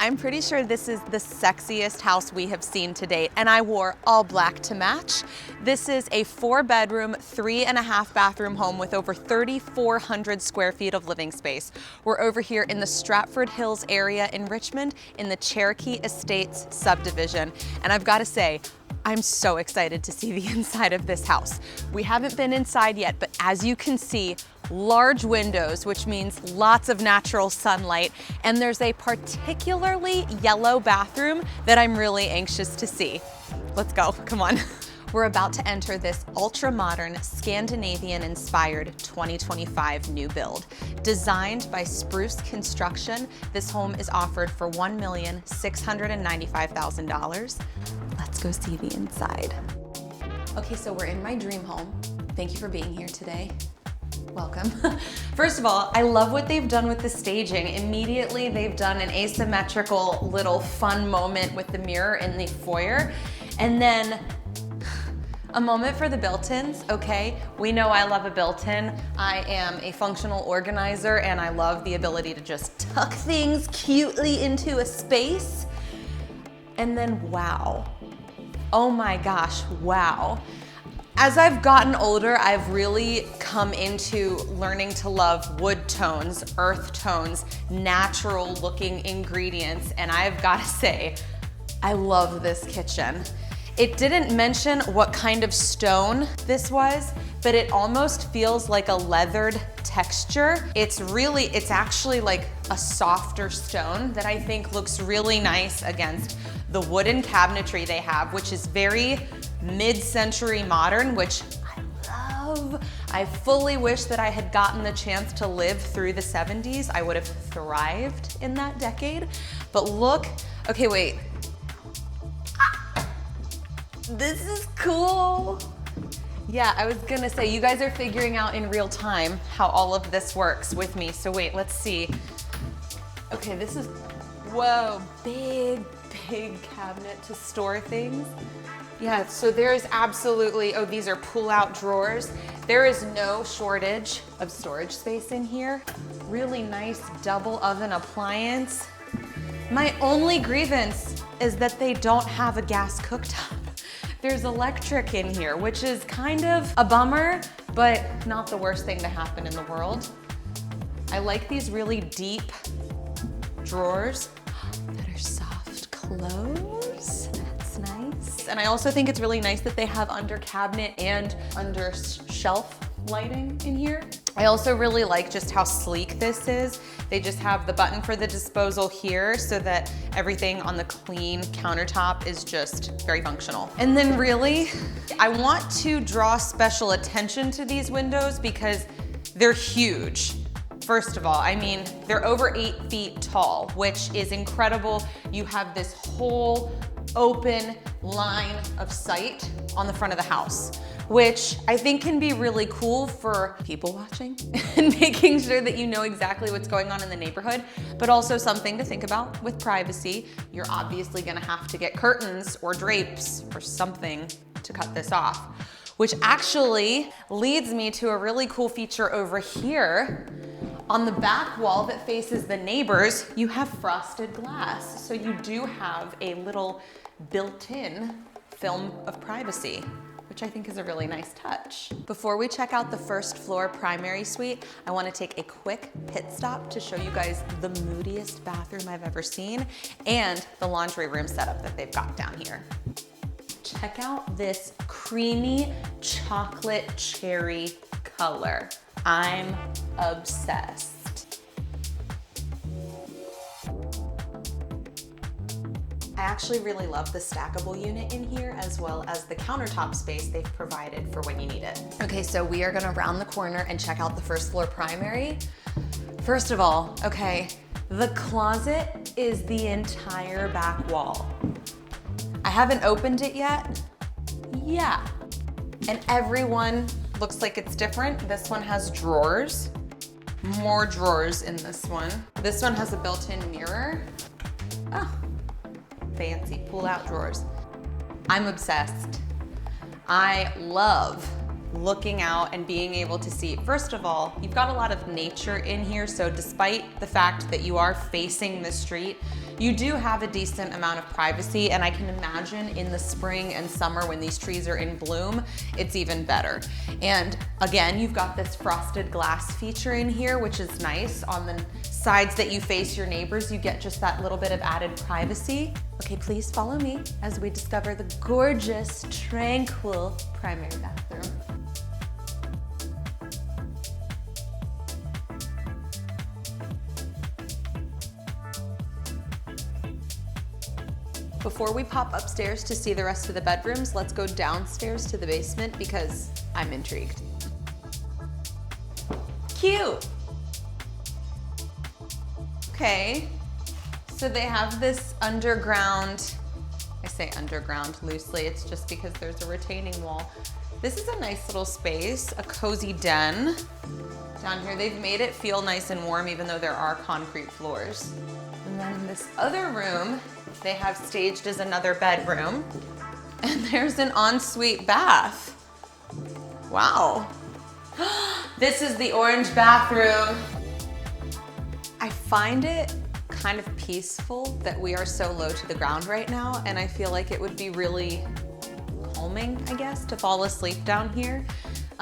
I'm pretty sure this is the sexiest house we have seen to date, and I wore all black to match. This is a 4-bedroom, 3.5 bathroom home with over 3,400 square feet of living space. We're over here in the Stratford Hills area in Richmond in the Cherokee Estates subdivision. And I've got to say, I'm so excited to see the inside of this house. We haven't been inside yet, but as you can see, large windows, which means lots of natural sunlight, and there's a particularly yellow bathroom that I'm really anxious to see. Let's go, come on. We're about to enter this ultra-modern, Scandinavian-inspired 2025 new build. Designed by Spruce Construction, this home is offered for $1,695,000. Let's go see the inside. Okay, so we're in my dream home. Thank you for being here today. Welcome. First of all, I love what they've done with the staging. Immediately, they've done an asymmetrical little fun moment with the mirror in the foyer. And then a moment for the built-ins, okay? We know I love a built-in. I am a functional organizer and I love the ability to just tuck things cutely into a space. And then wow. Oh my gosh, wow. As I've gotten older, I've really come into learning to love wood tones, earth tones, natural looking ingredients, and I've got to say, I love this kitchen. It didn't mention what kind of stone this was, but it almost feels like a leathered texture. It's actually like a softer stone that I think looks really nice against the wooden cabinetry they have, which is very mid-century modern, which I love. I fully wish that I had gotten the chance to live through the 70s. I would have thrived in that decade. But look, okay, wait. This is cool. Yeah, I was gonna say, you guys are figuring out in real time how all of this works with me. So wait, let's see. Okay, this is, whoa, big cabinet to store things. Yeah, so there is absolutely, oh, these are pull-out drawers. There is no shortage of storage space in here. Really nice double oven appliance. My only grievance is that they don't have a gas cooktop. There's electric in here, which is kind of a bummer, but not the worst thing to happen in the world. I like these really deep drawers that are soft close. That's nice. And I also think it's really nice that they have under cabinet and under shelf lighting in here. I also really like just how sleek this is. They just have the button for the disposal here so that everything on the clean countertop is just very functional. And then really, I want to draw special attention to these windows because they're huge. First of all, I mean, they're over 8 feet tall, which is incredible. You have this whole open line of sight on the front of the house, which I think can be really cool for people watching and making sure that you know exactly what's going on in the neighborhood, but also something to think about with privacy. You're obviously gonna have to get curtains or drapes or something to cut this off, which actually leads me to a really cool feature over here. On the back wall that faces the neighbors, you have frosted glass. So you do have a little built-in film of privacy, which I think is a really nice touch. Before we check out the first floor primary suite, I want to take a quick pit stop to show you guys the moodiest bathroom I've ever seen and the laundry room setup that they've got down here. Check out this creamy chocolate cherry color. I'm obsessed. I actually really love the stackable unit in here as well as the countertop space they've provided for when you need it. Okay, so we are gonna round the corner and check out the first floor primary. First of all, okay, the closet is the entire back wall. I haven't opened it yet. Yeah, and everyone looks like it's different. This one has drawers, more drawers in this one. This one has a built-in mirror. Oh, fancy pull-out drawers. I'm obsessed. I love looking out and being able to see. First of all, you've got a lot of nature in here, so despite the fact that you are facing the street, you do have a decent amount of privacy, and I can imagine in the spring and summer when these trees are in bloom, it's even better. And again, you've got this frosted glass feature in here, which is nice. On the sides that you face your neighbors, you get just that little bit of added privacy. Okay, please follow me as we discover the gorgeous, tranquil primary bathroom. Before we pop upstairs to see the rest of the bedrooms, let's go downstairs to the basement because I'm intrigued. Cute. Okay, so they have this underground, I say underground loosely, it's just because there's a retaining wall. This is a nice little space, a cozy den. Down here, they've made it feel nice and warm even though there are concrete floors. And then this other room, they have staged as another bedroom. And there's an ensuite bath. Wow. This is the orange bathroom. I find it kind of peaceful that we are so low to the ground right now, and I feel like it would be really calming, I guess, to fall asleep down here.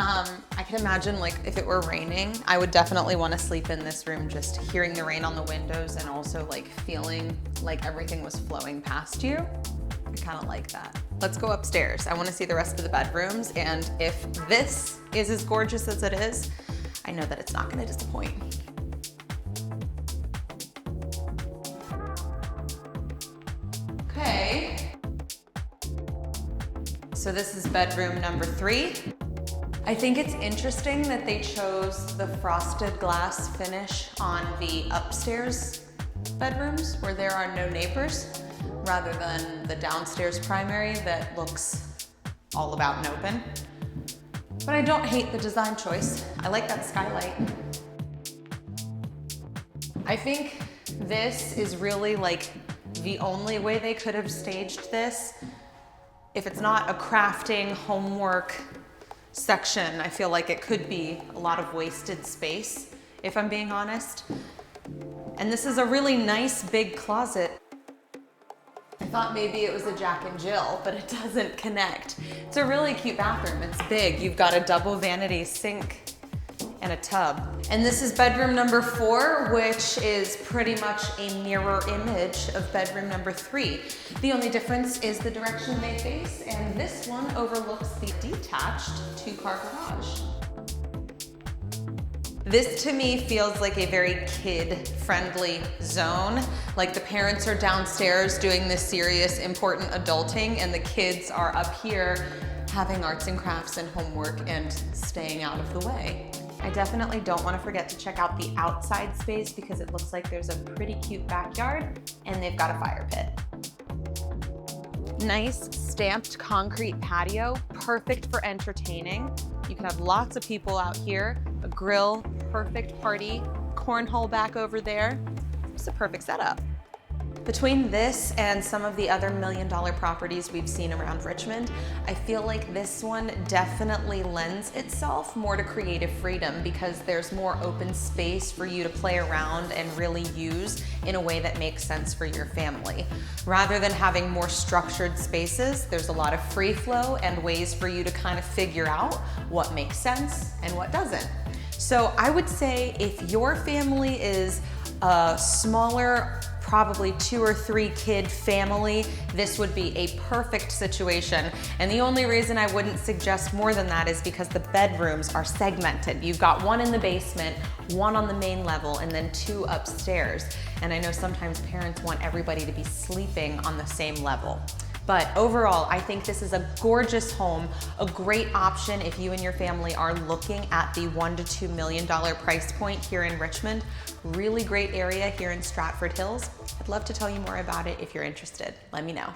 I can imagine like if it were raining, I would definitely want to sleep in this room, just hearing the rain on the windows and also like feeling like everything was flowing past you. I kind of like that. Let's go upstairs. I want to see the rest of the bedrooms, and if this is as gorgeous as it is, I know that it's not going to disappoint. Okay. So this is bedroom number 3. I think it's interesting that they chose the frosted glass finish on the upstairs bedrooms where there are no neighbors, rather than the downstairs primary that looks all about and open. But I don't hate the design choice. I like that skylight. I think this is really like the only way they could have staged this. If it's not a crafting, homework section, I feel like it could be a lot of wasted space, if I'm being honest. And this is a really nice big closet. I thought maybe it was a Jack and Jill, but it doesn't connect. It's a really cute bathroom. It's big. You've got a double vanity sink and a tub. And this is bedroom number 4, which is pretty much a mirror image of bedroom number 3. The only difference is the direction they face, and this one overlooks the detached 2-car garage. This to me feels like a very kid-friendly zone. Like the parents are downstairs doing this serious, important adulting, and the kids are up here having arts and crafts and homework and staying out of the way. I definitely don't want to forget to check out the outside space because it looks like there's a pretty cute backyard and they've got a fire pit. Nice stamped concrete patio, perfect for entertaining. You can have lots of people out here, a grill, perfect party, cornhole back over there. It's a perfect setup. Between this and some of the other $1 million properties we've seen around Richmond, I feel like this one definitely lends itself more to creative freedom because there's more open space for you to play around and really use in a way that makes sense for your family. Rather than having more structured spaces, there's a lot of free flow and ways for you to kind of figure out what makes sense and what doesn't. So I would say if your family is a smaller, probably 2 or 3 kid family, this would be a perfect situation. And the only reason I wouldn't suggest more than that is because the bedrooms are segmented. You've got 1 in the basement, 1 on the main level, and then 2 upstairs. And I know sometimes parents want everybody to be sleeping on the same level. But overall, I think this is a gorgeous home, a great option if you and your family are looking at the $1 to $2 million price point here in Richmond. Really great area here in Stratford Hills. I'd love to tell you more about it if you're interested. Let me know.